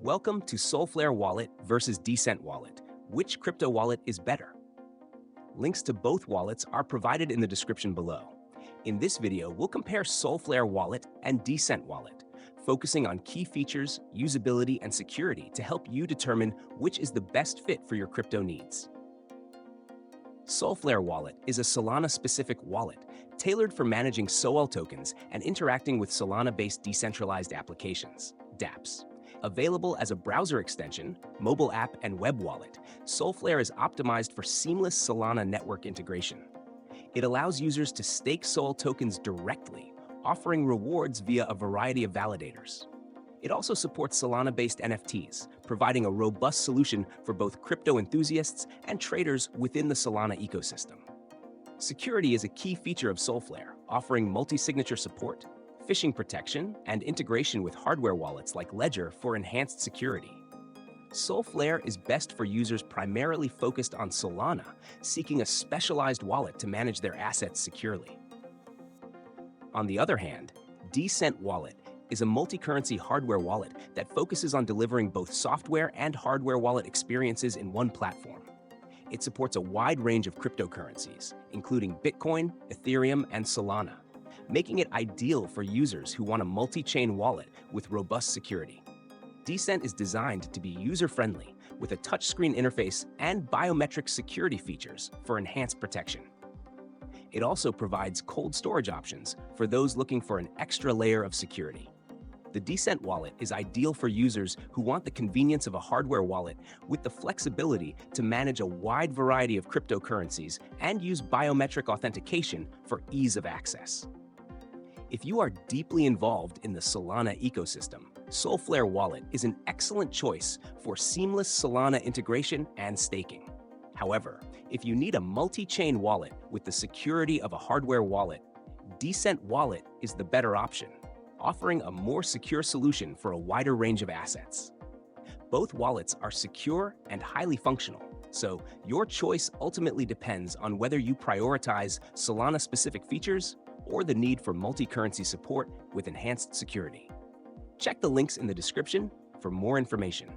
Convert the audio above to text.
Welcome to Solflare Wallet versus Decent Wallet. Which crypto wallet is better? Links to both wallets are provided in the description below. In this video, we'll compare Solflare Wallet and Decent Wallet, focusing on key features, usability, and security to help you determine which is the best fit for your crypto needs. Solflare Wallet is a Solana-specific wallet tailored for managing SOL tokens and interacting with Solana-based decentralized applications, dApps. Available as a browser extension, mobile app, and web wallet, Solflare is optimized for seamless Solana network integration. It allows users to stake SOL tokens directly, offering rewards via a variety of validators. It also supports Solana-based NFTs, providing a robust solution for both crypto enthusiasts and traders within the Solana ecosystem. Security is a key feature of Solflare, offering multi-signature support, phishing protection, and integration with hardware wallets like Ledger for enhanced security. Solflare is best for users primarily focused on Solana, seeking a specialized wallet to manage their assets securely. On the other hand, Decent Wallet is a multi-currency hardware wallet that focuses on delivering both software and hardware wallet experiences in one platform. It supports a wide range of cryptocurrencies, including Bitcoin, Ethereum, and Solana, making it ideal for users who want a multi-chain wallet with robust security. Decent is designed to be user-friendly with a touchscreen interface and biometric security features for enhanced protection. It also provides cold storage options for those looking for an extra layer of security. The Decent Wallet is ideal for users who want the convenience of a hardware wallet with the flexibility to manage a wide variety of cryptocurrencies and use biometric authentication for ease of access. If you are deeply involved in the Solana ecosystem, Solflare Wallet is an excellent choice for seamless Solana integration and staking. However, if you need a multi-chain wallet with the security of a hardware wallet, Decent Wallet is the better option, offering a more secure solution for a wider range of assets. Both wallets are secure and highly functional, so your choice ultimately depends on whether you prioritize Solana-specific features or the need for multi-currency support with enhanced security. Check the links in the description for more information.